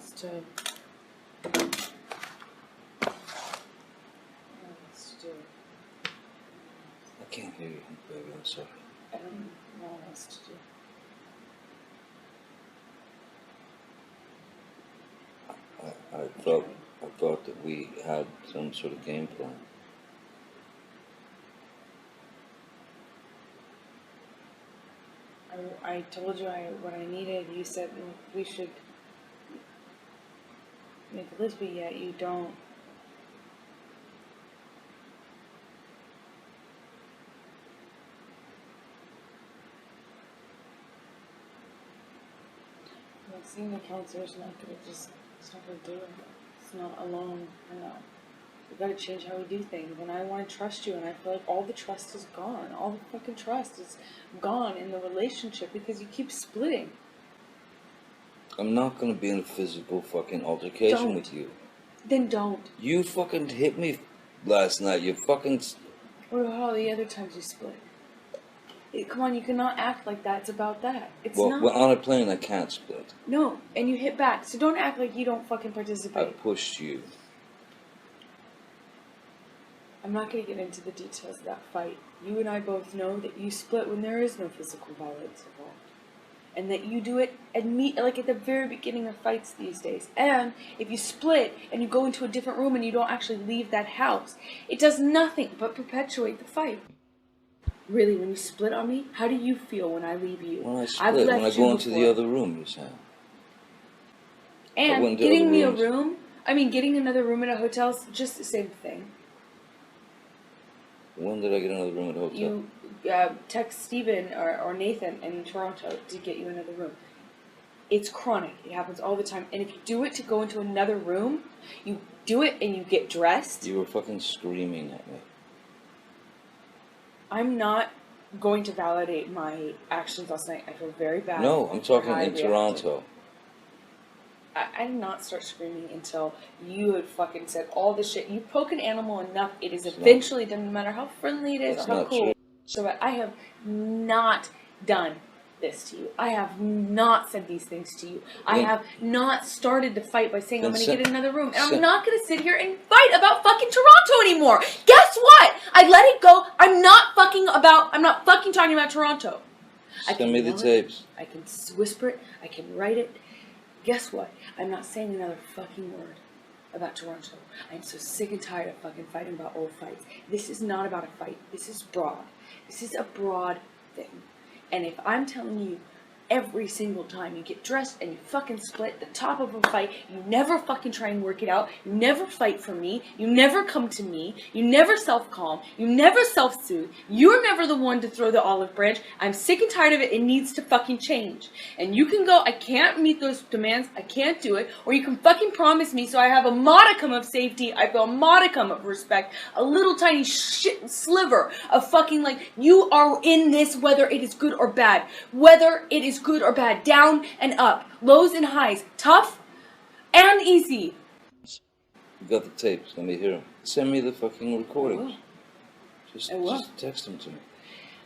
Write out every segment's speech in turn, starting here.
else to... I can't hear you, baby. I'm sorry. I don't know what else to do. I thought that we had some sort of game plan. I told you what I needed. You said we should make a list, but yet you don't. Well, seeing the counselor is not gonna it's not gonna do it. It's not alone. I know. We gotta change how we do things, and I want to trust you, and I feel like all the trust is gone. All the fucking trust is gone in the relationship because you keep splitting. I'm not gonna be in a physical fucking altercation with you. Then don't. You fucking hit me last night. You fucking... What about all the other times you split? Come on, you cannot act like that. It's about that. It's not. Well, on a plane I can't split. No, and you hit back, so don't act like you don't fucking participate. I pushed you. I'm not going to get into the details of that fight. You and I both know that you split when there is no physical violence involved. And that you do it like at the very beginning of fights these days. And if you split and you go into a different room and you don't actually leave that house, it does nothing but perpetuate the fight. Really, when you split on me, how do you feel when I leave you? When I split, when I go into the other room, you're saying. And getting me a room, getting another room at a hotel is just the same thing. When did I get another room at a hotel? You text Steven or Nathan in Toronto to get you another room. It's chronic. It happens all the time. And if you do it to go into another room, you do it and you get dressed. You were fucking screaming at me. I'm not going to validate my actions last night. I feel very bad. No, I'm talking in Toronto. I did not start screaming until you had fucking said all the shit. You poke an animal enough, it is eventually done, no matter how friendly it is or how cool. So I have not done this to you. I have not said these things to you. I have not started the fight by saying I'm going to get another room. And I'm not going to sit here and fight about fucking Toronto anymore. Guess what? I let it go. I'm not fucking talking about Toronto. Send me the tapes. I can whisper it. I can write it. Guess what? I'm not saying another fucking word about Toronto. I'm so sick and tired of fucking fighting about old fights. This is not about a fight. This is broad. This is a broad thing. And if I'm telling you every single time you get dressed and you fucking split the top of a fight, you never fucking try and work it out, you never fight for me, you never come to me, you never self-calm, you never self-soothe, you're never the one to throw the olive branch. I'm sick and tired of it. It needs to fucking change. And you can go, I can't meet those demands, I can't do it, or you can fucking promise me so I have a modicum of safety, I feel a modicum of respect, a little tiny shit sliver of fucking you are in this whether it is good or bad, whether it is good or bad, down and up, lows and highs, tough and easy. You got the tapes, let me hear them. Send me the fucking recordings. Just text them to me.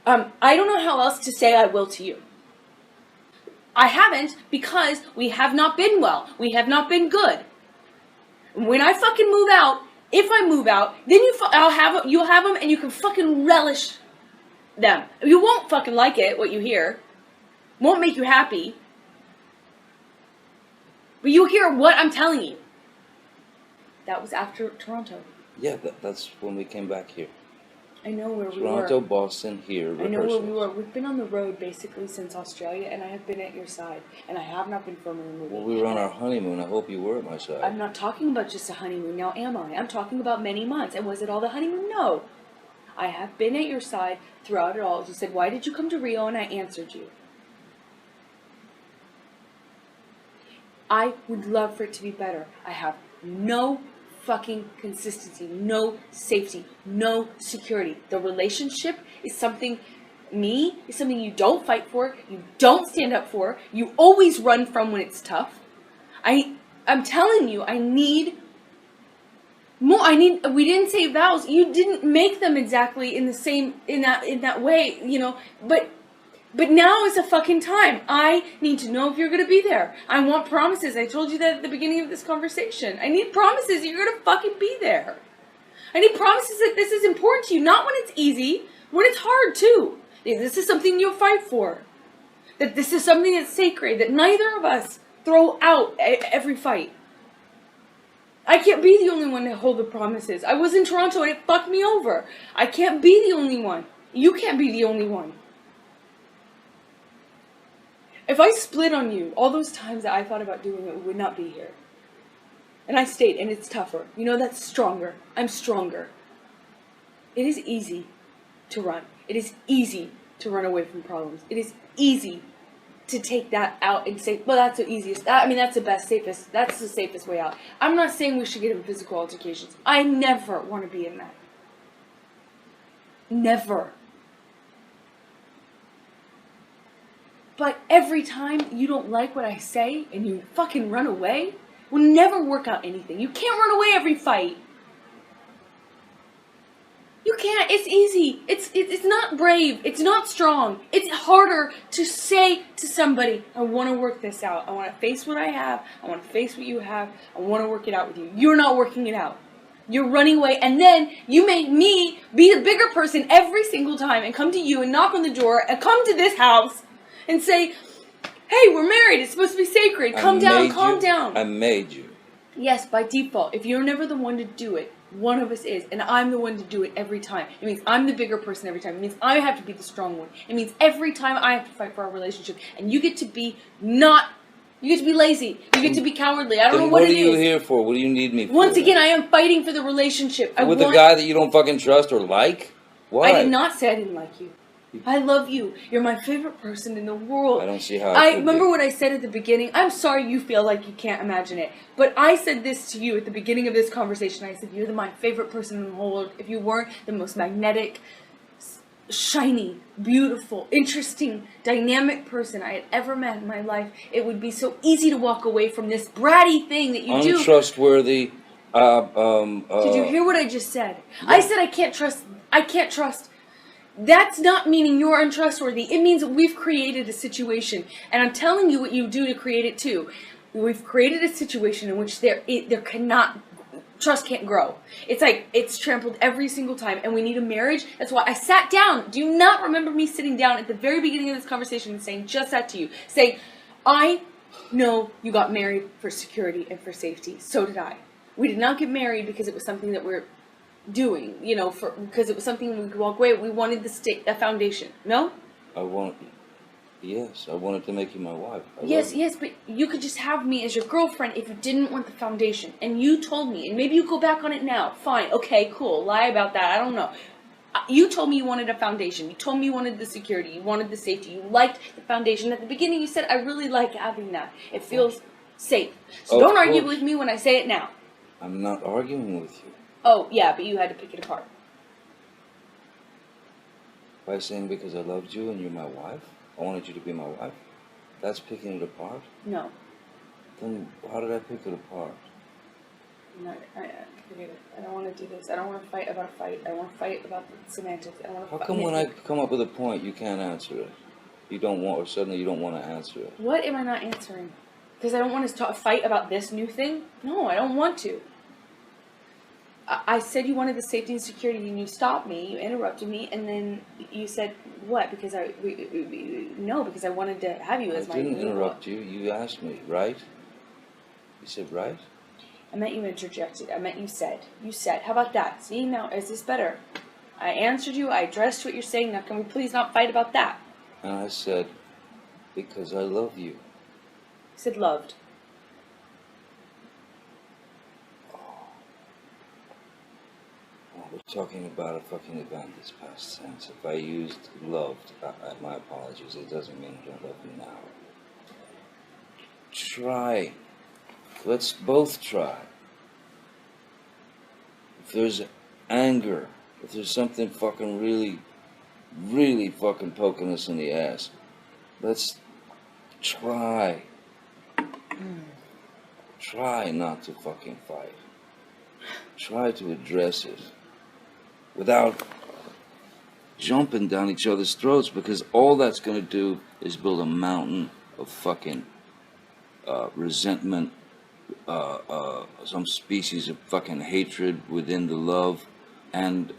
I don't know how else to say I will to you. I haven't, because we have not been well. We have not been good. When I fucking move out, if I move out, then you'll have them and you can fucking relish them. You won't fucking like it, what you hear. Won't make you happy. But you'll hear what I'm telling you. That was after Toronto. Yeah, that's when we came back here. I know where we were. Toronto, Boston, here, rehearsals. I know where we were. We've been on the road basically since Australia, and I have been at your side. And I have not been filming a movie. Well, we were on our honeymoon. I hope you were at my side. I'm not talking about just a honeymoon, now am I? I'm talking about many months. And was it all the honeymoon? No. I have been at your side throughout it all. You said, why did you come to Rio? And I answered you. I would love for it to be better. I have no fucking consistency, no safety, no security. The relationship is something you don't fight for, you don't stand up for, you always run from when it's tough. I'm telling you, I need more. We didn't say vows. You didn't make them exactly in the same, in that way, but But now is the fucking time. I need to know if you're going to be there. I want promises. I told you that at the beginning of this conversation. I need promises that you're going to fucking be there. I need promises that this is important to you. Not when it's easy, when it's hard too. This is something you'll fight for. That this is something that's sacred. That neither of us throw out every fight. I can't be the only one to hold the promises. I was in Toronto and it fucked me over. I can't be the only one. You can't be the only one. If I split on you, all those times that I thought about doing it would not be here. And I stayed, and it's tougher. You know, that's stronger. I'm stronger. It is easy to run. It is easy to run away from problems. It is easy to take that out and say, well, that's the easiest. That's the best, safest. That's the safest way out. I'm not saying we should get in physical altercations. I never want to be in that. Never. But every time you don't like what I say and you fucking run away, will never work out anything. You can't run away every fight. You can't. It's easy. It's not brave. It's not strong. It's harder to say to somebody, I want to work this out. I want to face what I have. I want to face what you have. I want to work it out with you. You're not working it out. You're running away, and then you make me be the bigger person every single time and come to you and knock on the door and come to this house and say, hey, we're married. It's supposed to be sacred. Calm down, calm down. I made you. Yes, by default. If you're never the one to do it, one of us is. And I'm the one to do it every time. It means I'm the bigger person every time. It means I have to be the strong one. It means every time I have to fight for our relationship. And you get to be you get to be lazy. You get to be cowardly. I don't know what it is. What are you here for? What do you need me for? Once again, I am fighting for the relationship. With a guy that you don't fucking trust or like? Why? I did not say I didn't like you. I love you. You're my favorite person in the world. I don't see how I remember what I said at the beginning. I'm sorry you feel like you can't imagine it. But I said this to you at the beginning of this conversation. I said, you're my favorite person in the whole world. If you weren't the most magnetic, shiny, beautiful, interesting, dynamic person I had ever met in my life, it would be so easy to walk away from this bratty thing that you do. Untrustworthy. Did you hear what I just said? Yeah. I said I can't trust. That's not meaning you're untrustworthy. It means we've created a situation. And I'm telling you what you do to create it too. We've created a situation in which trust can't grow. It's like, it's trampled every single time. And we need a marriage. That's why I sat down. Do you not remember me sitting down at the very beginning of this conversation and saying just that to you? Saying, I know you got married for security and for safety. So did I. We did not get married because it was something that we're doing, because it was something we could walk away. We wanted a foundation. No? Yes, I wanted to make you my wife. Yes, but you could just have me as your girlfriend if you didn't want the foundation. And you told me, and maybe you go back on it now. Fine, okay, cool. Lie about that. I don't know. You told me you wanted a foundation. You told me you wanted the security. You wanted the safety. You liked the foundation. At the beginning, you said, I really like having that. It feels safe. So don't argue with me when I say it now. I'm not arguing with you. Oh, yeah, but you had to pick it apart. By saying because I loved you and you're my wife? I wanted you to be my wife? That's picking it apart? No. Then how did I pick it apart? Forget it. I don't want to do this. I don't want to fight about a fight. I want to fight about the semantics. How come when I come up with a point, you can't answer it? You don't want, or suddenly you don't want to answer it? What am I not answering? Because I don't want to fight about this new thing? No, I don't want to. I said you wanted the safety and security, and you stopped me, you interrupted me, and then you said, what? Because because I wanted to have you as my... I didn't interrupt you. You asked me, right? You said, right? I meant you interjected. I meant you said. You said. How about that? See, now, is this better? I answered you. I addressed what you're saying. Now, can we please not fight about that? And I said, because I love you. You said loved. We're talking about a fucking event that's past tense. If I used loved, my apologies. It doesn't mean I don't love you now. Try. Let's both try. If there's anger, if there's something fucking really, really fucking poking us in the ass, let's try. Try not to fucking fight. Try to address it. Without jumping down each other's throats, because all that's going to do is build a mountain of fucking resentment, some species of fucking hatred within the love, and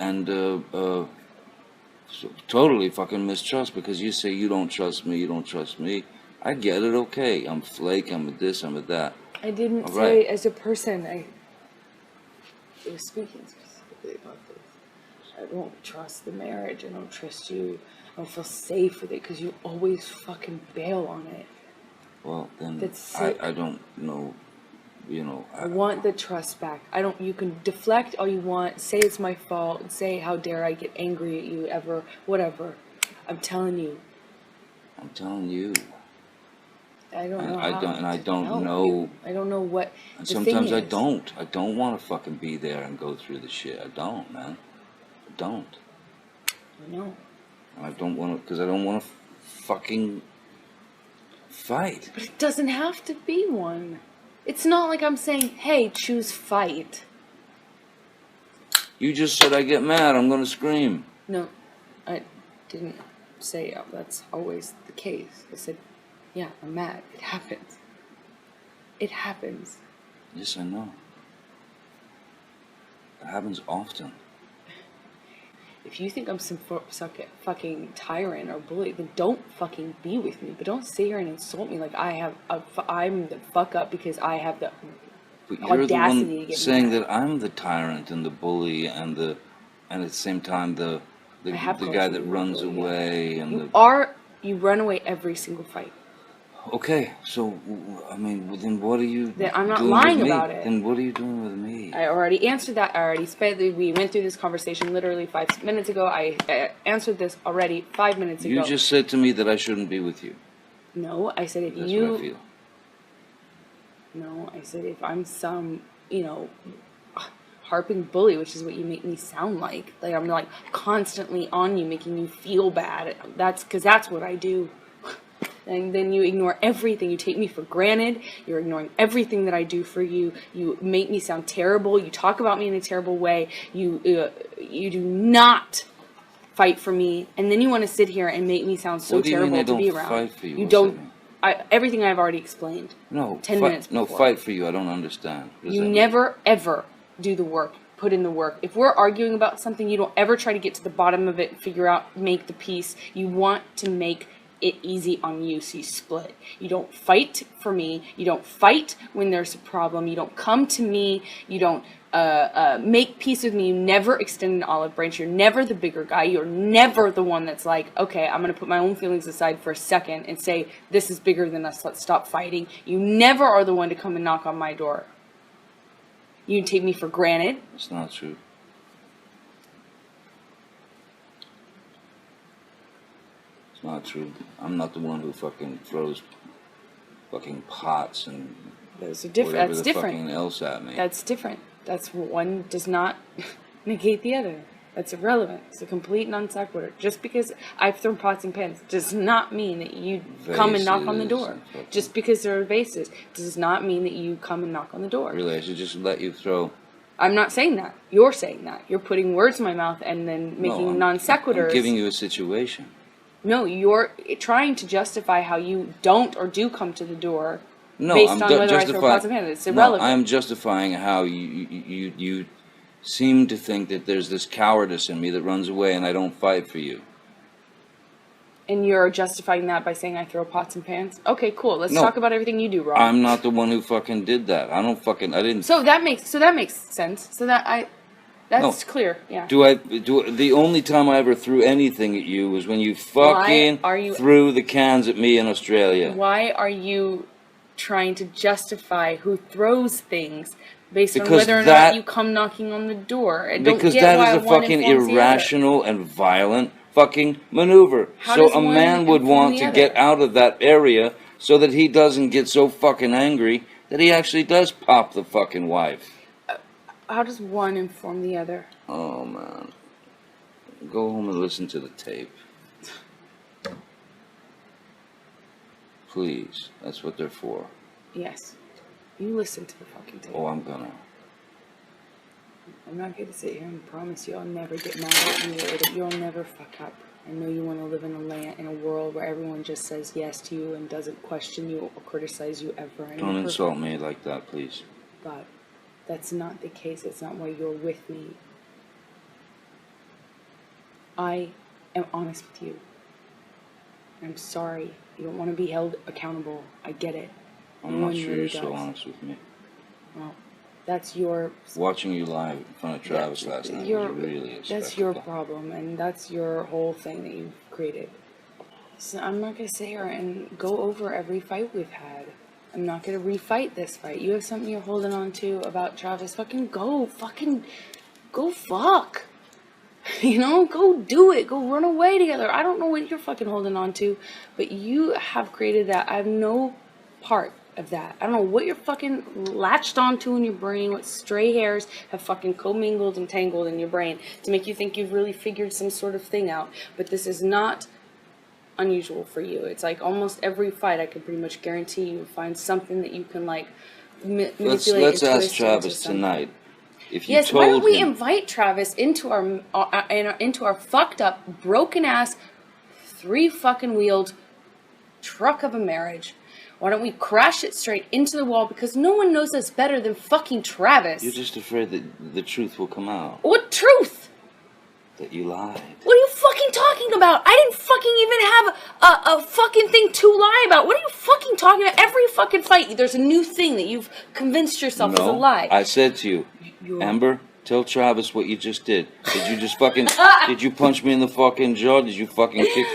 so totally fucking mistrust, because you say you don't trust me, you don't trust me. I get it, okay. I'm flake, I'm a this, I'm a that. I didn't All say right. as a person. I was speaking specifically about this. I don't trust the marriage. I don't trust you. I don't feel safe with it because you always fucking bail on it. Well, then That's I don't know, you know. I want the trust back. I don't. You can deflect all you want. Say it's my fault. Say how dare I get angry at you ever. Whatever. I'm telling you. I'm telling you. I don't know. I how don't, and I to don't help know. you. I don't know what. And the sometimes thing I is. don't. I don't want to fucking be there and go through the shit. I don't, man. I don't. I know. And I don't want to, because I don't want to fucking fight. But it doesn't have to be one. It's not like I'm saying, hey, choose fight. You just said I get mad, I'm gonna scream. No, I didn't say that's always the case. I said, yeah, I'm mad. It happens. It happens. Yes, I know. It happens often. If you think I'm some fucking tyrant or bully, then don't fucking be with me. But don't sit here and insult me like I'm the fuck up because I have the But you're the audacity to one get saying mad. that I'm the tyrant and the bully and at the same time the guy that runs away and You run away every single fight. Okay, so I mean, then what are you Then I'm not doing lying with me? about it. Then what are you doing with me? I already answered that. We went through this conversation literally 5 minutes ago. I answered this already 5 minutes ago. You just said to me that I shouldn't be with you. No, I said if That's you. what I feel. No, I said if I'm some, harping bully, which is what you make me sound like. Like I'm like constantly on you, making you feel bad. That's what I do. And then you ignore everything. You take me for granted. You're ignoring everything that I do for you. You make me sound terrible. You talk about me in a terrible way. You do not fight for me. And then you want to sit here and make me sound so terrible to be around. Fight for you. You don't. Everything I've already explained. No. 10 minutes before. No, fight for you. I don't understand. You never ever do the work. Put in the work. If we're arguing about something, you don't ever try to get to the bottom of it, figure out, make the peace. You want to make it easy on you, so you split. You don't fight for me. You don't fight when there's a problem. You don't come to me. You don't make peace with me. You never extend an olive branch. You're never the bigger guy. You're never the one that's like, okay, I'm going to put my own feelings aside for a second and say, this is bigger than us. Let's stop fighting. You never are the one to come and knock on my door. You take me for granted. It's not true. It's not true. I'm not the one who fucking throws fucking pots and those are different. whatever That's the different. fucking else at me. That's different. That's one does not negate the other. That's irrelevant. It's a complete non sequitur. Just because I've thrown pots and pans does not mean that you come and knock on the door. Just because there are vases does not mean that you come and knock on the door. Really, I should just let you throw. I'm not saying that. You're saying that. You're putting words in my mouth and then making non sequiturs. I'm giving you a situation. No, you're trying to justify how you don't or do come to the door. No, based I'm on whether I throw pots and pans. It's irrelevant. No, I'm justifying how you seem to think that there's this cowardice in me that runs away and I don't fight for you. And you're justifying that by saying I throw pots and pans? Okay, cool. Let's talk about everything you do wrong. I'm not the one who fucking did that. I didn't. So that makes sense. That's clear. Yeah. The only time I ever threw anything at you was when you fucking threw the cans at me in Australia. Why are you trying to justify who throws things based on whether or not you come knocking on the door? Because that is a fucking irrational and violent fucking maneuver. So a man would want to get out of that area so that he doesn't get so fucking angry that he actually does pop the fucking wife. How does one inform the other? Oh, man. Go home and listen to the tape. Please. That's what they're for. Yes. You listen to the fucking tape. Oh, I'm gonna. I'm not going to sit here and promise you I'll never get mad at you or that you'll never fuck up. I know you want to live in a world where everyone just says yes to you and doesn't question you or criticize you ever. Don't insult me like that, please. But that's not the case. It's not why you're with me. I am honest with you. I'm sorry. You don't want to be held accountable. I get it. I'm not sure you're so honest with me. Well, that's your... Watching you live in front of Travis last night was really a spectacle. That's your problem, and that's your whole thing that you've created. So I'm not going to sit here and go over every fight we've had. I'm not going to refight this fight. You have something you're holding on to about Travis. Go fuck. You know, go do it. Go run away together. I don't know what you're fucking holding on to, but you have created that. I have no part of that. I don't know what you're fucking latched onto in your brain, what stray hairs have fucking commingled and tangled in your brain to make you think you've really figured some sort of thing out. But this is not unusual for you. It's like almost every fight I can pretty much guarantee you find something that you can like manipulate. Let's ask Travis tonight. If you yes, told why don't we him, invite Travis into our fucked up, broken ass, 3 fucking wheeled truck of a marriage? Why don't we crash it straight into the wall? Because no one knows us better than fucking Travis. You're just afraid that the truth will come out. What truth? That you lied. What are you fucking talking about? I didn't fucking even have a fucking thing to lie about. What are you fucking talking about? Every fucking fight, there's a new thing that you've convinced yourself is a lie. I said to you, Amber, tell Travis what you just did. Did you just fucking... Did you punch me in the fucking jaw? Did you fucking kick...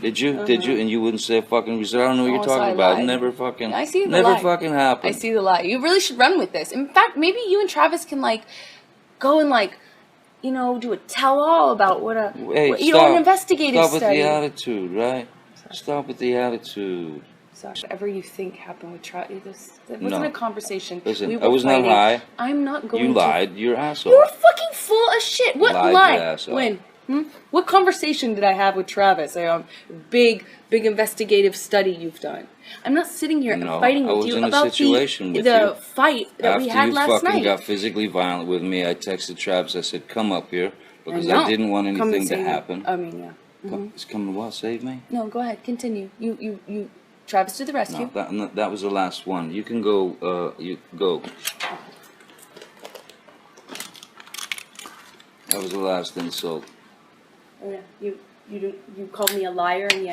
Did you? Did you? And you wouldn't say a fucking... You said, I don't know what you're talking about. Never fucking... I see the never lie. Fucking happened. I see the lie. You really should run with this. In fact, maybe you and Travis can, like, go and, like, you know, do a tell-all about what a... Hey, what, you know, an investigative study. Stop with the attitude, right? Sorry. Stop with the attitude. Sorry. Whatever you think happened with Travis, that wasn't a conversation. Listen, I was not high. I'm not going to... You lied. You're an asshole. You're fucking full of shit. What lie? When? What conversation did I have with Travis? Big investigative study you've done. I'm not sitting here and fighting with you about the fight that we had last night. After you fucking got physically violent with me, I texted Travis. I said, come up here, because I didn't want anything to happen. I mean, yeah. It's coming what? Save me? No, go ahead. Continue. You Travis to the rescue. No, that was the last one. You can go, you go. That was the last insult. Oh, yeah. You called me a liar, and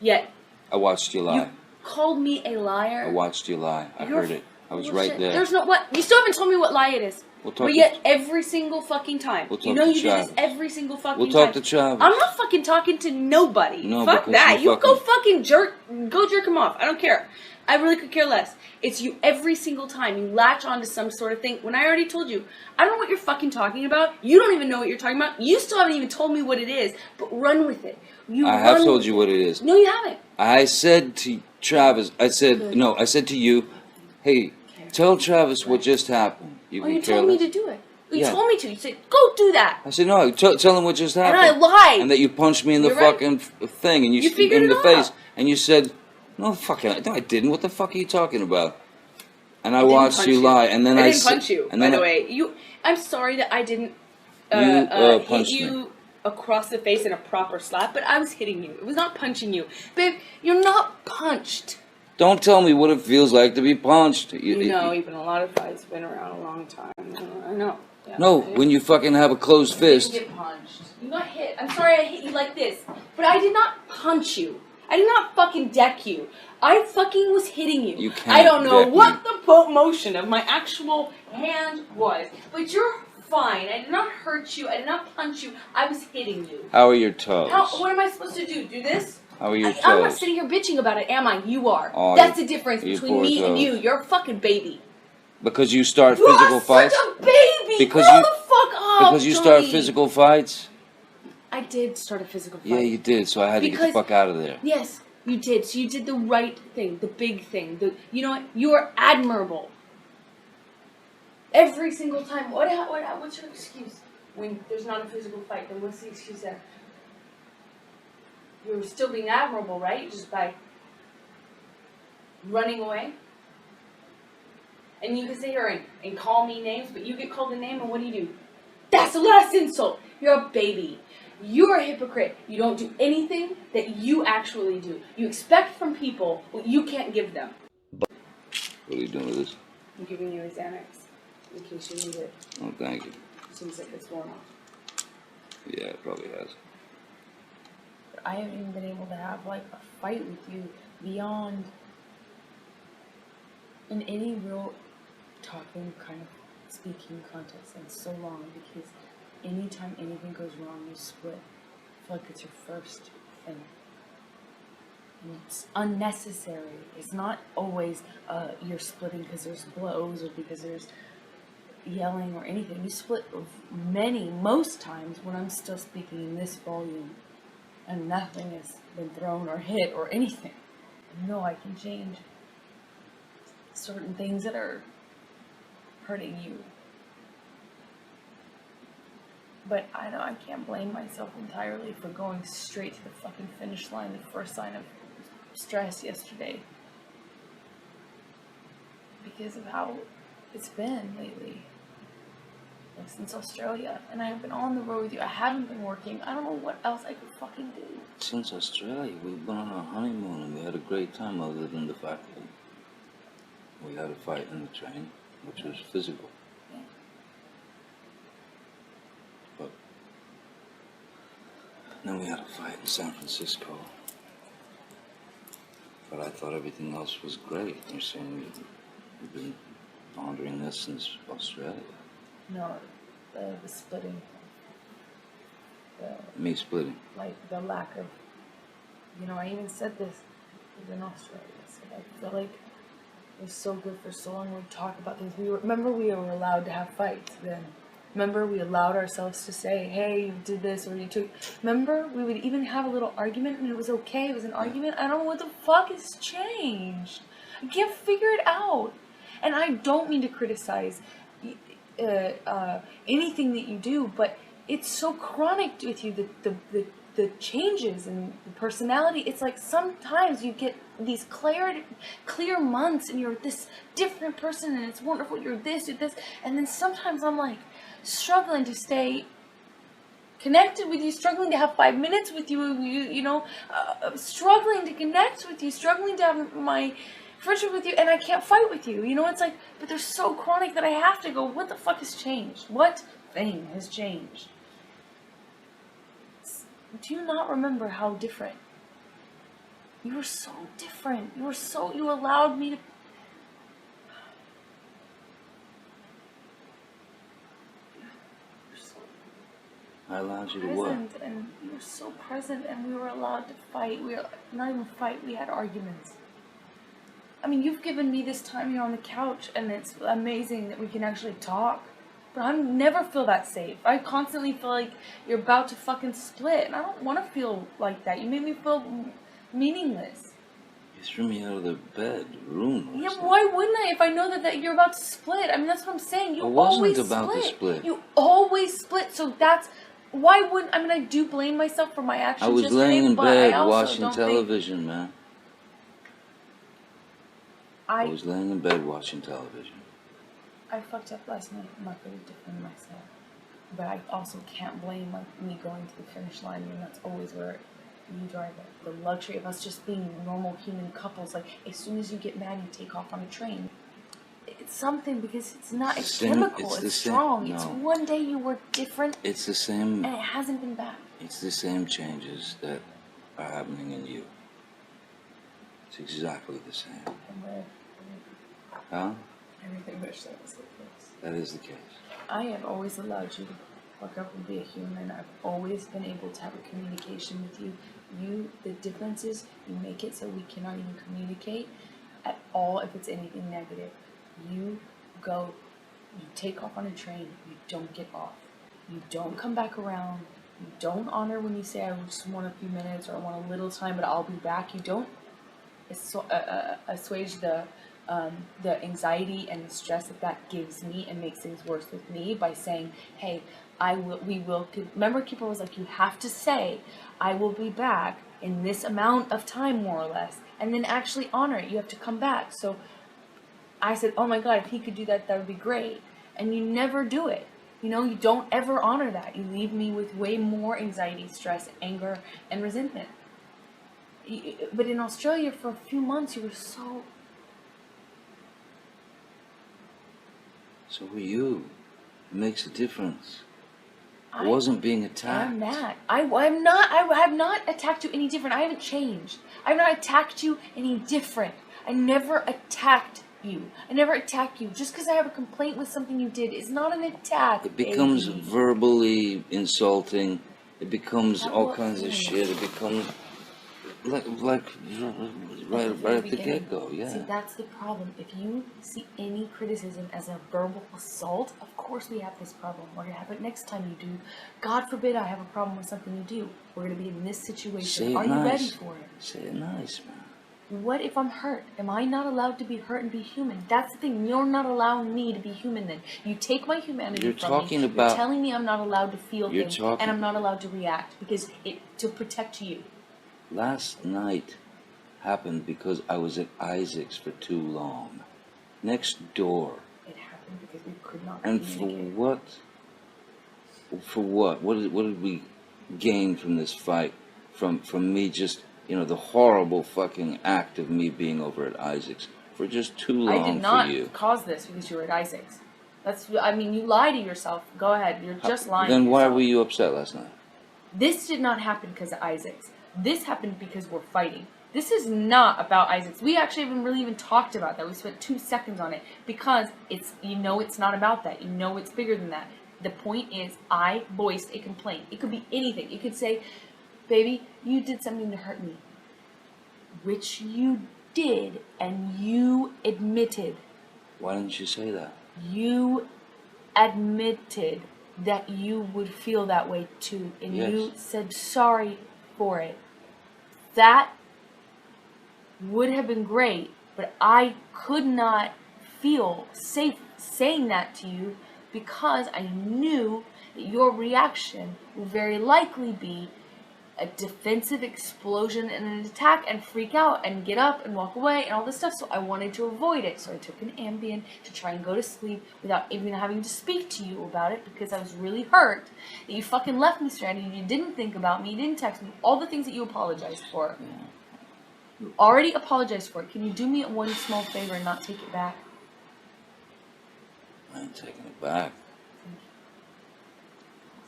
yet I watched you lie. You called me a liar? I watched you lie. I heard it. I was right there. There's no what. You still haven't told me what lie it is. But yet every single fucking time. You know you do this every single fucking time. We'll talk to Travis. I'm not fucking talking to nobody. No, fuck that. You go fucking jerk him off. I don't care. I really could care less. It's you every single time. You latch onto some sort of thing. When I already told you, I don't know what you're fucking talking about. You don't even know what you're talking about. You still haven't even told me what it is. But run with it. I have told you what it is. No, you haven't. I said to Travis, I said to you, hey, tell Travis what just happened. You told me to do it. You told me to. You said, go do that. I said, no, tell him what just happened. And I lied. And that you punched me in the fucking thing. And you in the face. And you said, no, fucking, no, I didn't. What the fuck are you talking about? And I watched you lie. And then I didn't punch you, by the way. I'm sorry that I didn't hit you across the face in a proper slap, but I was hitting you. It was not punching you. Babe, you're not punched. Don't tell me what it feels like to be punched. You know, even a lot of fights been around a long time. I know. Yeah, no, when you fucking have a closed fist. You didn't get punched. You got hit. I'm sorry I hit you like this, but I did not punch you. I did not fucking deck you. I fucking was hitting you. You can't I don't know what the motion of my actual hand was, but you're fine. I did not hurt you. I did not punch you. I was hitting you. How are your toes? What am I supposed to do? Do this? How are your toes? I'm not sitting here bitching about it, am I? You are. Oh, that's the difference between me and you. You're a fucking baby. Because you start physical fights? You're such a baby! Because Grow the fuck up, because you start physical fights? I did start a physical fight. Yeah, you did, so I had to get the fuck out of there. Yes, you did. So you did the right thing, the big thing. You know what? You are admirable. Every single time. What's your excuse? When there's not a physical fight, then what's the excuse there? You're still being admirable, right? Just by running away. And you can sit here and call me names, but you get called a name, and what do? That's the last insult. You're a baby. You're a hypocrite. You don't do anything that you actually do. You expect from people what you can't give them. What are you doing with this? I'm giving you a Xanax in case you need it. Oh, thank you. Seems like it's worn off. Yeah, it probably has. But I haven't even been able to have like a fight with you beyond in any real talking kind of speaking context in so long, because anytime anything goes wrong, you split. I feel like it's your first thing. And it's unnecessary. It's not always you're splitting because there's blows or because there's yelling or anything. You split most times when I'm still speaking in this volume and nothing has been thrown or hit or anything. I know I can change certain things that are hurting you. But I know I can't blame myself entirely for going straight to the fucking finish line, the first sign of stress yesterday. Because of how it's been lately. Like since Australia. And I have been on the road with you. I haven't been working. I don't know what else I could fucking do. Since Australia, we've been on our honeymoon and we had a great time, other than the fact that we had a fight in the train, which was physical. Yeah. But then we had a fight in San Francisco. But I thought everything else was great. You're saying you've been pondering this since Australia. No, the splitting. Me splitting. Like the lack of, I even said this in Australia. So I feel like it was so good for so long. We'd talk about things. Remember we were allowed to have fights then. Remember we allowed ourselves to say, hey, you did this or you took... Remember we would even have a little argument and it was okay. It was an argument. I don't know what the fuck has changed. I can't figure it out. And I don't mean to criticize anything that you do, but it's so chronic with you, the changes in the personality. It's like sometimes you get these clear months and you're this different person and it's wonderful, you're this, and then sometimes I'm like struggling to stay connected with you, struggling to have 5 minutes with you, struggling to connect with you, struggling to have my friendship with you, and I can't fight with you. It's like, but they're so chronic that I have to go, what the fuck has changed? What thing has changed? Do you not remember how different? You were so different. You allowed me to... I allowed you to what? And you were so present, and we were allowed to fight. We were not even fight, we had arguments. I mean, you've given me this time here on the couch, and it's amazing that we can actually talk. But I never feel that safe. I constantly feel like you're about to fucking split, and I don't want to feel like that. You made me feel meaningless. You threw me out of the bedroom. Yeah, why wouldn't I if I know that you're about to split? I mean, that's what I'm saying. You always about split. to split. You always split, so that's... Why wouldn't... I mean, I do blame myself for my actions. I was laying in bed watching television, man. I was laying in bed watching television. I fucked up last night. I'm not going to defend myself. But I also can't blame me going to the finish line, and that's always where you drive it. The luxury of us just being normal human couples. Like, as soon as you get mad, you take off on a train. It's something because it's not... It's chemical. It's strong. No. It's one day you were different. It's the same... And it hasn't been back. It's the same changes that are happening in you. It's exactly the same. Huh? Everything wish that was the case. That is the case. I have always allowed you to fuck up and be a human. I've always been able to have a communication with you. The difference is you make it so we cannot even communicate at all if it's anything negative. You go, you take off on a train, you don't get off. You don't come back around. You don't honor when you say, I just want a few minutes or I want a little time, but I'll be back. You don't assuage the anxiety and the stress that gives me and makes things worse with me by saying, hey, we will, remember Keeper was like, you have to say, I will be back in this amount of time, more or less, and then actually honor it. You have to come back. So I said, oh my God, if he could do that, that would be great. And you never do it. You know, you don't ever honor that. You leave me with way more anxiety, stress, anger, and resentment. But in Australia, for a few months, you were so... So were you. It makes a difference. I wasn't being attacked. I'm not. I have not attacked you any different. I haven't changed. I have not attacked you any different. I never attacked you. I never attack you. Just because I have a complaint with something you did is not an attack. It becomes verbally insulting. It becomes all kinds of shit. It becomes like right at the get-go, yeah. See, that's the problem. If you see any criticism as a verbal assault, of course we have this problem. We're going to have it next time you do. God forbid I have a problem with something you do. We're going to be in this situation. Are you ready for it? Say it nice, man. What if I'm hurt? Am I not allowed to be hurt and be human? That's the thing. You're not allowing me to be human then. You take my humanity from me. You're telling me I'm not allowed to feel things and I'm not allowed to react because to protect you. Last night happened because I was at Isaac's for too long. Next door. It happened because we could not communicate. And for what? For what? What did we gain from this fight? From me just... You know, the horrible fucking act of me being over at Isaac's for just too long for you. I did not cause this because you were at Isaac's. I mean, you lie to yourself. Go ahead. You're just lying to yourself. Then why were you upset last night? This did not happen because of Isaac's. This happened because we're fighting. This is not about Isaac's. We actually haven't really even talked about that. We spent 2 seconds on it because it's not about that. You know it's bigger than that. The point is I voiced a complaint. It could be anything. You could say... Baby, you did something to hurt me. Which you did, and you admitted. Why didn't you say that? You admitted that you would feel that way too, and you said sorry for it. That would have been great, but I could not feel safe saying that to you because I knew that your reaction would very likely be a defensive explosion and an attack and freak out and get up and walk away and all this stuff. So I wanted to avoid it. So I took an Ambien to try and go to sleep without even having to speak to you about it because I was really hurt that you fucking left me stranded. You didn't think about me. You didn't text me. All the things that you apologized for. You already apologized for it. Can you do me one small favor and not take it back? I ain't taking it back.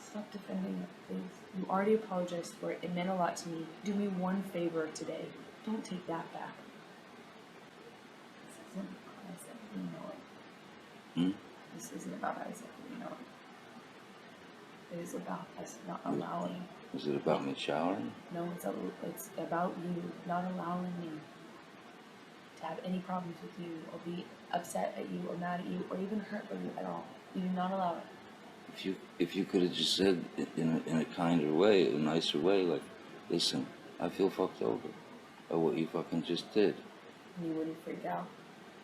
Stop defending it, please. You already apologized for it. It meant a lot to me. Do me one favor today. Don't take that back. This isn't Isaac. You know it. This isn't about Isaac. You know it. It is about us not allowing. Is it about me showering? No, it's about you not allowing me to have any problems with you or be upset at you or mad at you or even hurt by you at all. You do not allow it. If you could have just said in a kinder way, a nicer way, like, listen, I feel fucked over by what you fucking just did. You wouldn't freak out?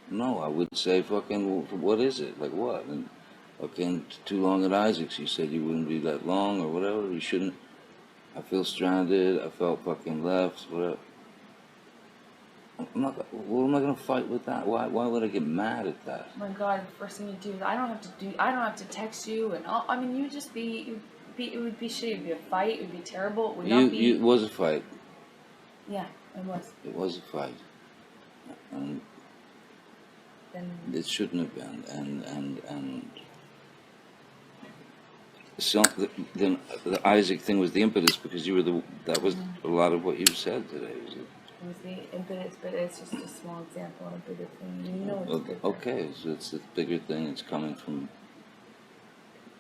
No, I would say fucking, what is it? Like what? And fucking too long at Isaac's, you said you wouldn't be that long or whatever, you shouldn't. I feel stranded, I felt fucking left, whatever. What am I gonna fight with that? Why would I get mad at that? Oh my God! The first thing you do is I don't have to text you, and I mean you just it would be shitty. It would be a fight. It would be terrible. It would not be. It was a fight. Yeah, it was. It was a fight, and it shouldn't have been. And so then the Isaac thing was the impetus because you were that was a lot of what you said today. Was it? It was the impetus, but it's just a small example of a bigger thing. You know it's bigger. Okay, so it's a bigger thing. It's coming from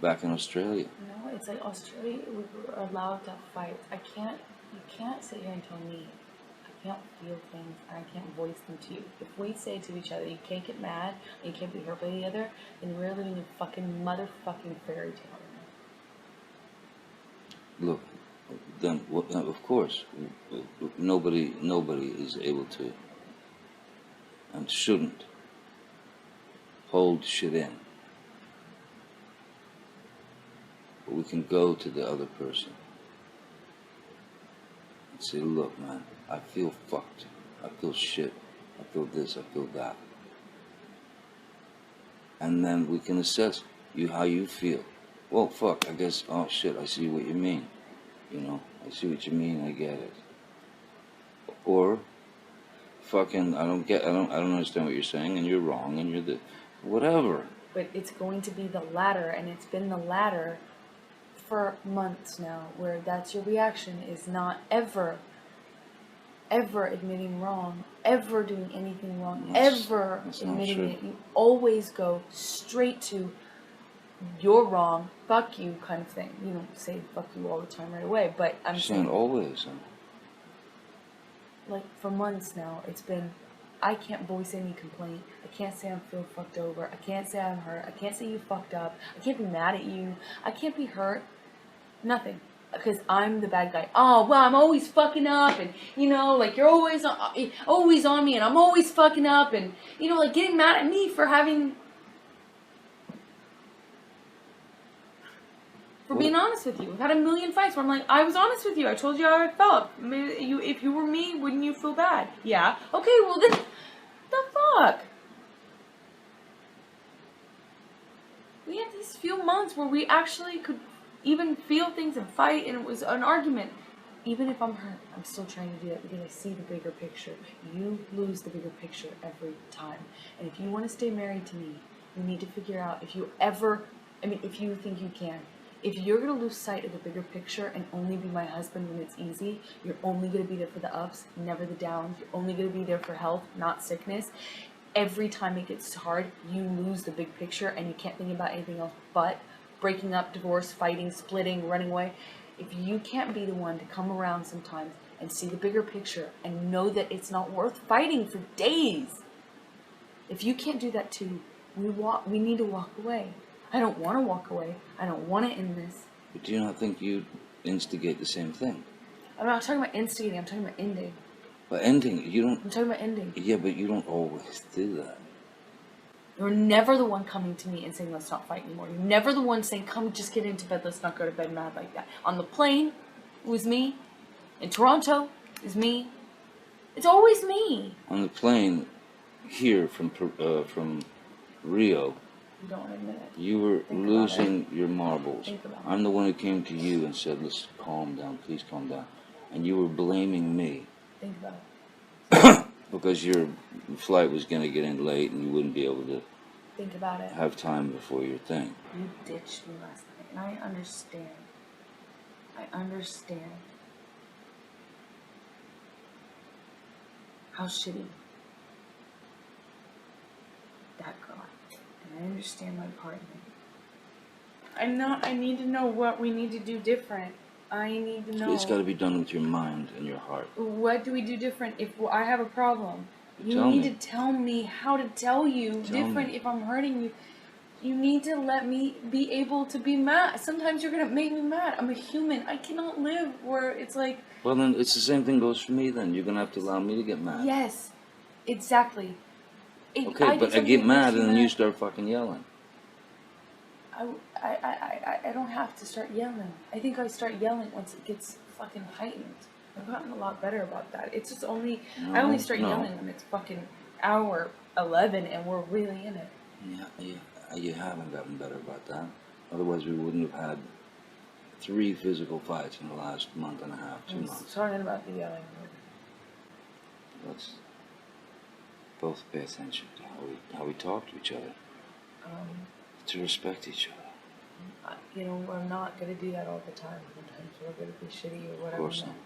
back in Australia. No, it's like Australia, we were allowed to fight. You can't sit here and tell me I can't feel things and I can't voice them to you. If we say to each other, you can't get mad and you can't be hurt by the other, then we're living in a fucking motherfucking fairy tale. Look. Then, of course, nobody is able to and shouldn't hold shit in. But we can go to the other person and say, look, man, I feel fucked. I feel shit. I feel this. I feel that. and then we can assess how you feel. Well, fuck, I guess, oh shit, I see what you mean. You know, I see what you mean, I get it. Or, fucking, I don't understand what you're saying, and you're wrong, and you're the, whatever. But it's going to be the latter, and it's been the latter for months now, where that's your reaction, is not ever admitting wrong, ever doing anything wrong, ever admitting it. You always go straight to, you're wrong, fuck you, kind of thing. You don't say fuck you all the time right away, but I'm saying always. Like, for months now, it's been, I can't voice any complaint. I can't say I feel fucked over. I can't say I'm hurt. I can't say you fucked up. I can't be mad at you. I can't be hurt. Nothing. Because I'm the bad guy. Oh, well, I'm always fucking up, and, you know, like, you're always on me, and I'm always fucking up, and, you know, like, getting mad at me for being honest with you. We've had a million fights where I'm like, I was honest with you. I told you how I felt. If you were me, wouldn't you feel bad? Yeah. Okay, well, then, the fuck? We had these few months where we actually could even feel things and fight, and it was an argument. Even if I'm hurt, I'm still trying to do that because I see the bigger picture. You lose the bigger picture every time. And if you want to stay married to me, you need to figure out if you think you can. If you're going to lose sight of the bigger picture and only be my husband when it's easy, you're only going to be there for the ups, never the downs. You're only going to be there for health, not sickness. Every time it gets hard, you lose the big picture and you can't think about anything else but breaking up, divorce, fighting, splitting, running away. If you can't be the one to come around sometimes and see the bigger picture and know that it's not worth fighting for days, if you can't do that too, we need to walk away. I don't want to walk away. I don't want to end this. But do you not think you instigate the same thing? I'm not talking about instigating. I'm talking about ending. But ending, you don't... I'm talking about ending. Yeah, but you don't always do that. You're never the one coming to me and saying, let's not fight anymore. You're never the one saying, come, just get into bed. Let's not go to bed mad like that. On the plane, it was me. In Toronto, it was me. It's always me. On the plane here from Rio... You don't want to admit it. You were losing your marbles. Think about it. I'm the one who came to you and said, let's calm down, please calm down. And you were blaming me. Think about it. Because your flight was going to get in late and you wouldn't be able to think about it. Have time before your thing. You ditched me last night, and I understand. I understand how shitty that got. I understand my part in it. I need to know what we need to do different. I need to know. It's got to be done with your mind and your heart. What do we do different if I have a problem? You Tell need me. to tell me how to tell you different if I'm hurting you. You need to let me be able to be mad. Sometimes you're going to make me mad. I'm a human. I cannot live where it's like... Well, then it's the same thing goes for me then. You're going to have to allow me to get mad. Yes, exactly. Okay, but I get mad and then you start fucking yelling. I don't have to start yelling. I think I start yelling once it gets fucking heightened. I've gotten a lot better about that. It's just only... I only start yelling when it's fucking hour 11 and we're really in it. Yeah, you haven't gotten better about that. Otherwise we wouldn't have had 3 physical fights in the last month and a half, 2 months. I'm talking about the yelling. Let's both pay attention to how we talk to each other. To respect each other. You know, we're not going to do that all the time. Sometimes we're going to be shitty or whatever. Of course not.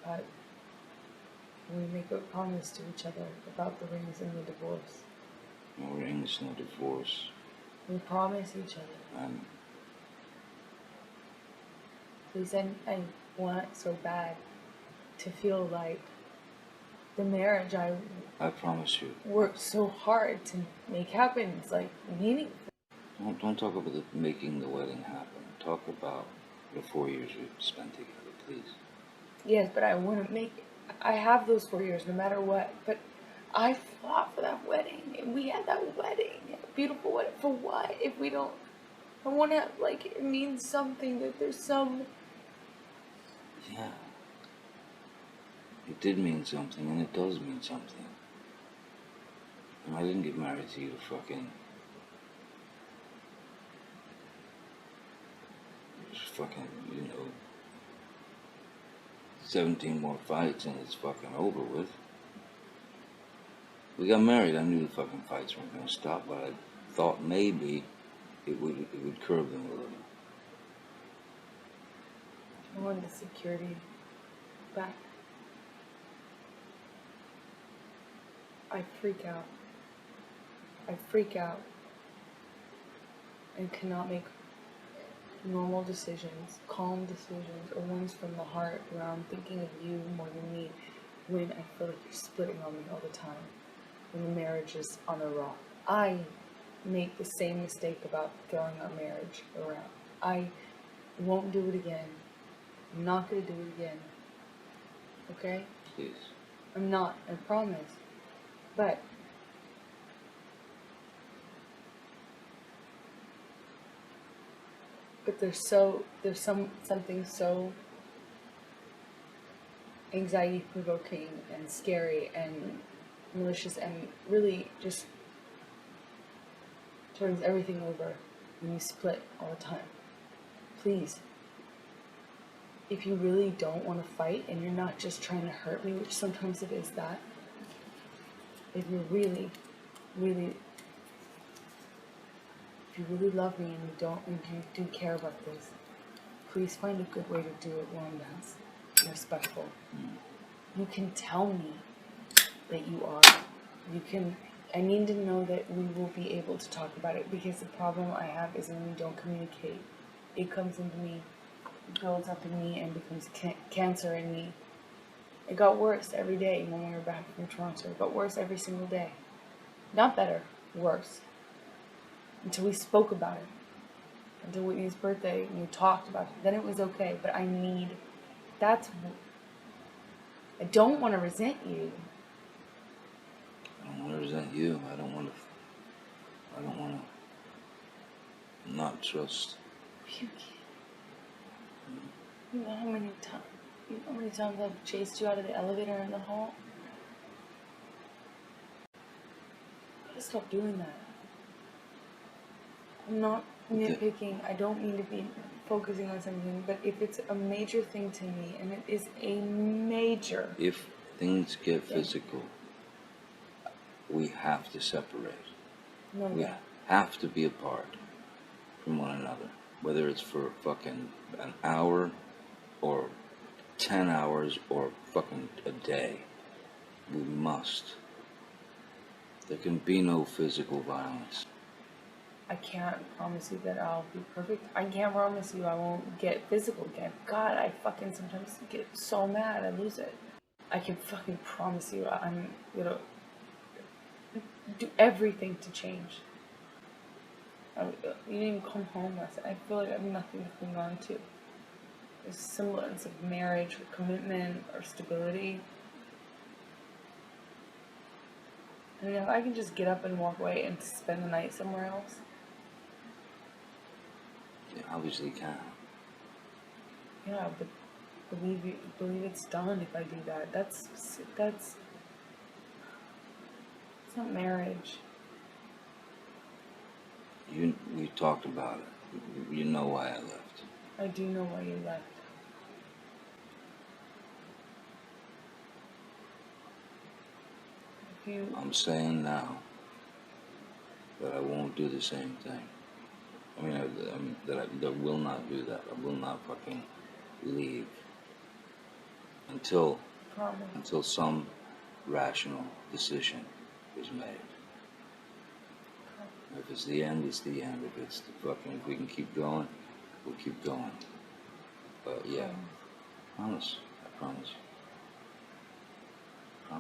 But we make a promise to each other about the rings and the divorce. No rings, no divorce. We promise each other. Please, I want so bad to feel like the marriage I promise you. Worked so hard to make happen. It's like meaningful. Don't talk about making the wedding happen. Talk about the 4 years we've spent together, please. Yes, but I want to make... I have those 4 years no matter what. But I fought for that wedding. And we had that wedding. A beautiful wedding. For what? If we don't... I want to, like, it means something. That there's some... Yeah. It did mean something, and it does mean something. And I didn't get married to you to fucking fucking, 17 more fights and it's fucking over with. We got married. I knew the fucking fights weren't going to stop, but I thought maybe it would curb them a little. I wanted the security back. I freak out. And cannot make normal decisions, calm decisions, or ones from the heart around thinking of you more than me when I feel like you're splitting on me all the time, when the marriage is on a rock. I make the same mistake about throwing our marriage around. I won't do it again. I'm not going to do it again. Okay? Please. I'm not, I promise. But there's something so anxiety provoking and scary and malicious and really just turns everything over when you split all the time. Please, if you really don't want to fight and you're not just trying to hurt me, which sometimes it is that, if you really love me and you do care about this, please find a good way to do it, one that's respectful. You can tell me that you are. I need to know that we will be able to talk about it, because the problem I have is when we don't communicate. It comes into me, builds up in me, and becomes cancer in me. It got worse every day when we were back from Toronto. It got worse every single day. Not better, worse. Until we spoke about it. Until Whitney's birthday, and we talked about it. Then it was okay, but I don't want to resent you. I don't want to resent you. I don't want to not trust. You know how many times I've chased you out of the elevator in the hall? I gotta stop doing that. I'm not nitpicking. I don't mean to be focusing on something, but if it's a major thing to me, and it is a major... If things get physical, we have to separate. No, we have to be apart from one another. Whether it's for fucking an hour or 10 hours or fucking a day. We must. There can be no physical violence. I can't promise you that I'll be perfect. I can't promise you I won't get physical again. God, I fucking sometimes get so mad I lose it. I can fucking promise you I'm gonna do everything to change. You didn't even come home last night. I feel like I have nothing to cling on to. There's a semblance of marriage or commitment or stability. I mean, if I can just get up and walk away and spend the night somewhere else. You obviously can. Yeah, but believe it's done if I do that. That's it's not marriage. We talked about it. You know why I left. I do know why you left. I'm saying now that I won't do the same thing. I mean, that I will not do that. I will not fucking leave until some rational decision is made. If it's the end, it's the end. If it's the fucking, if we can keep going, we'll keep going. But yeah, I promise you.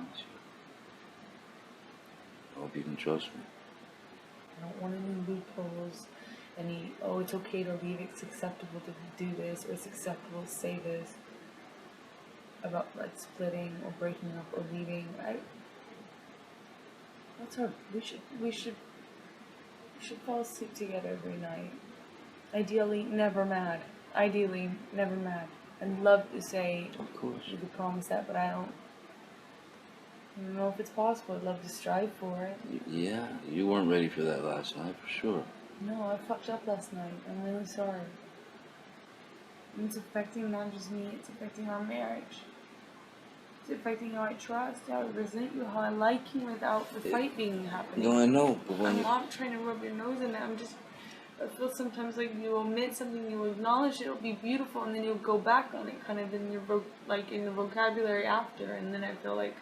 I hope you can trust me. I don't want any loopholes, it's okay to leave, it's acceptable to do this, or it's acceptable to say this about like splitting or breaking up or leaving. We should fall asleep together every night. Ideally, never mad. I'd love to say, of course, you could promise that, but I don't know if it's possible. I'd love to strive for it. Yeah, you weren't ready for that last night, for sure. No, I fucked up last night. I'm really sorry. And it's affecting not just me, it's affecting our marriage. It's affecting how I trust, how I resent you, how I like you without the fight being happening. No, I know, but when I'm not trying to rub your nose in it. I feel sometimes like you omit something, you acknowledge it, it'll be beautiful, and then you'll go back on it, kind of in your in the vocabulary after, and then I feel like,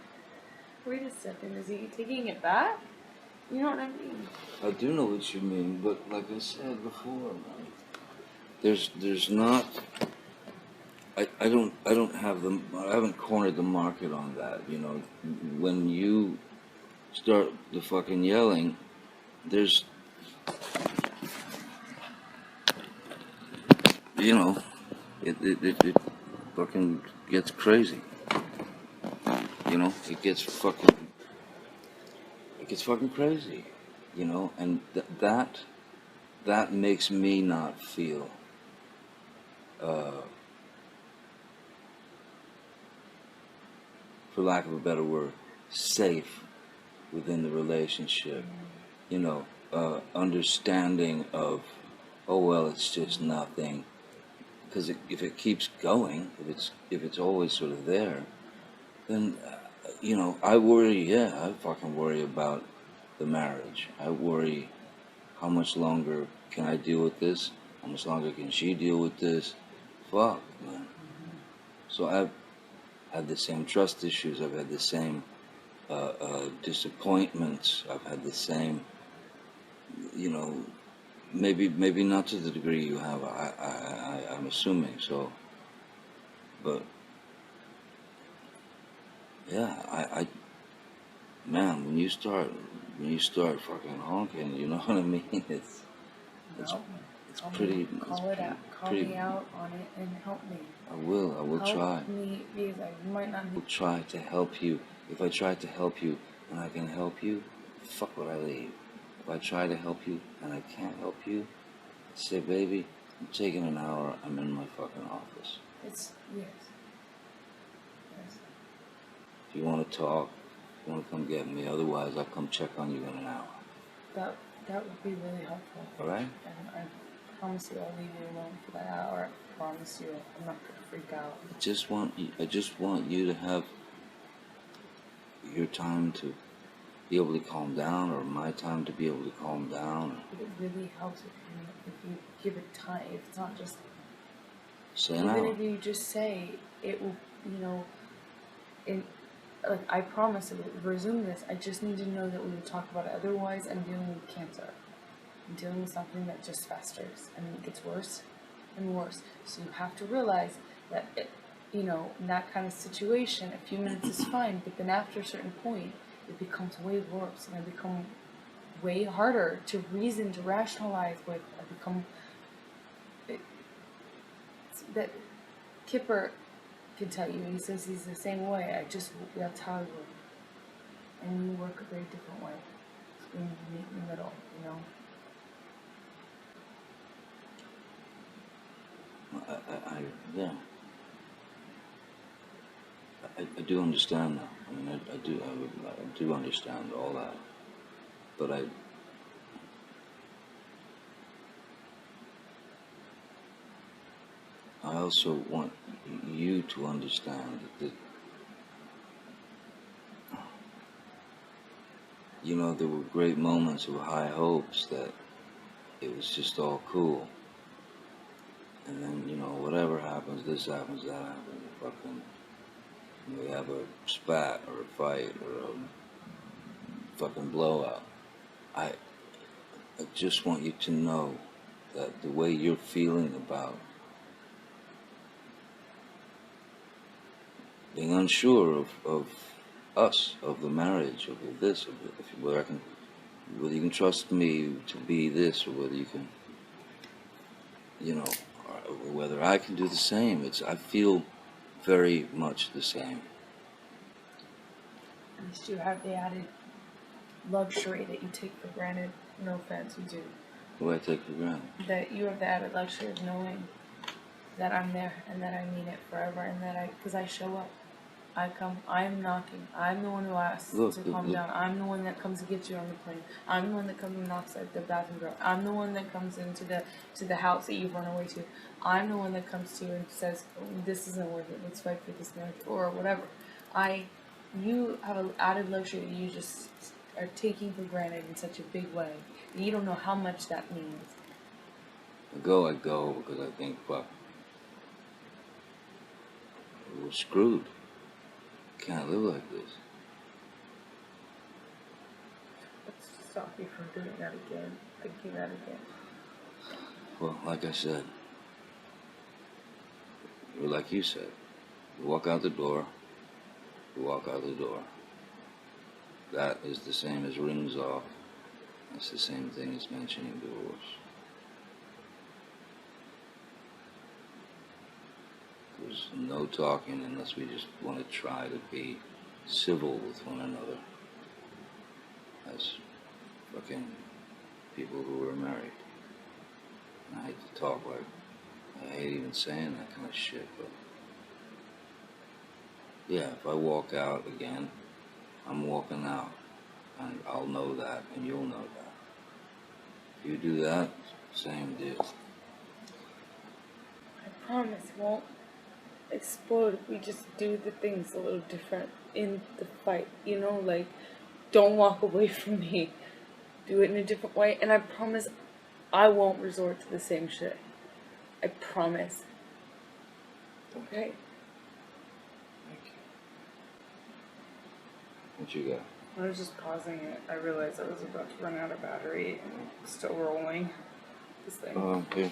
wait a second, is he taking it back? You know what I mean? I do know what you mean, but like I said before, man, there's not. I haven't cornered the market on that. You know, when you start the fucking yelling, there's, you know, it fucking gets crazy. You know, it gets fucking crazy. You know, and that makes me not feel. For lack of a better word, safe within the relationship. You know, understanding of, oh well, it's just nothing. Because if it keeps going, if it's always sort of there, then you know, I worry. Yeah, I fucking worry about the marriage. I worry, how much longer can I deal with this? How much longer can she deal with this? Fuck, man. So I've had the same trust issues. I've had the same disappointments. I've had the same, you know, maybe not to the degree you have. I'm assuming so, but yeah, man, when you start fucking honking, you know what I mean? It's pretty. Call it out. Call me out on it and help me. I will try. Help me, because I might not. I will try to help you. If I try to help you and I can help you, fuck would I leave? If I try to help you and I can't help you, say, baby, I'm taking an hour. I'm in my fucking office. It's yes. If you want to talk, if you want to come get me. Otherwise, I'll come check on you in an hour. That would be really helpful. All right? And I promise you I'll leave you alone for that hour. I promise you I'm not going to freak out. I just want you to have your time to be able to calm down, or my time to be able to calm down. It really helps if you give it time. If it's not just say an hour. Even if you just say it will, you know, like I promise to resume this. I just need to know that we will talk about it. Otherwise, I'm dealing with cancer. I'm dealing with something that just festers and it gets worse and worse. So you have to realize that, you know, in that kind of situation, a few minutes is fine, but then after a certain point, it becomes way worse, and I become way harder to reason, to rationalize with. I become that Kipper can tell you. He says he's the same way. That's how I work, and you work a very different way. It's when you meet in the middle, you know. Yeah. I do understand that. I mean, I do understand all that. But I also want you to understand that, you know, there were great moments of high hopes that it was just all cool. And then, you know, whatever happens, this happens, that happens, fucking, we have a spat or a fight or a fucking blowout. I just want you to know that the way you're feeling about being unsure of us, of the marriage, of this, whether you can trust me to be this, or whether you can, you know, whether I can do the same. I feel very much the same. At least you have the added luxury that you take for granted. No offense, you do. What do I take for granted? That you have the added luxury of knowing that I'm there and that I mean it forever, and that because I show up. I come, I'm knocking. I'm the one who asks to calm down. I'm the one that comes to get you on the plane. I'm the one that comes and knocks at the bathroom door. I'm the one that comes into the house that you've run away to. I'm the one that comes to you and says, oh, this isn't worth it, let's fight for this marriage, or whatever. You have an added luxury that you just are taking for granted in such a big way. And you don't know how much that means. I go because I think, fuck, we're screwed. Can't live like this. Let's stop you from doing that again. Thinking that again. Well, like I said, or like you said, you walk out the door, you walk out the door. That is the same as rings off. That's the same thing as mentioning divorce. There's no talking unless we just want to try to be civil with one another as fucking people who are married. And I hate to talk like, I hate even saying that kind of shit, but yeah, if I walk out again, I'm walking out, and I'll know that, and you'll know that. If you do that, same deal. I promise it won't explode if we just do the things a little different in the fight. You know, like, don't walk away from me. Do it in a different way, and I promise I won't resort to the same shit. I promise. Okay? Thank you. What you got? I was just pausing it. I realized I was about to run out of battery and still rolling this thing. Here.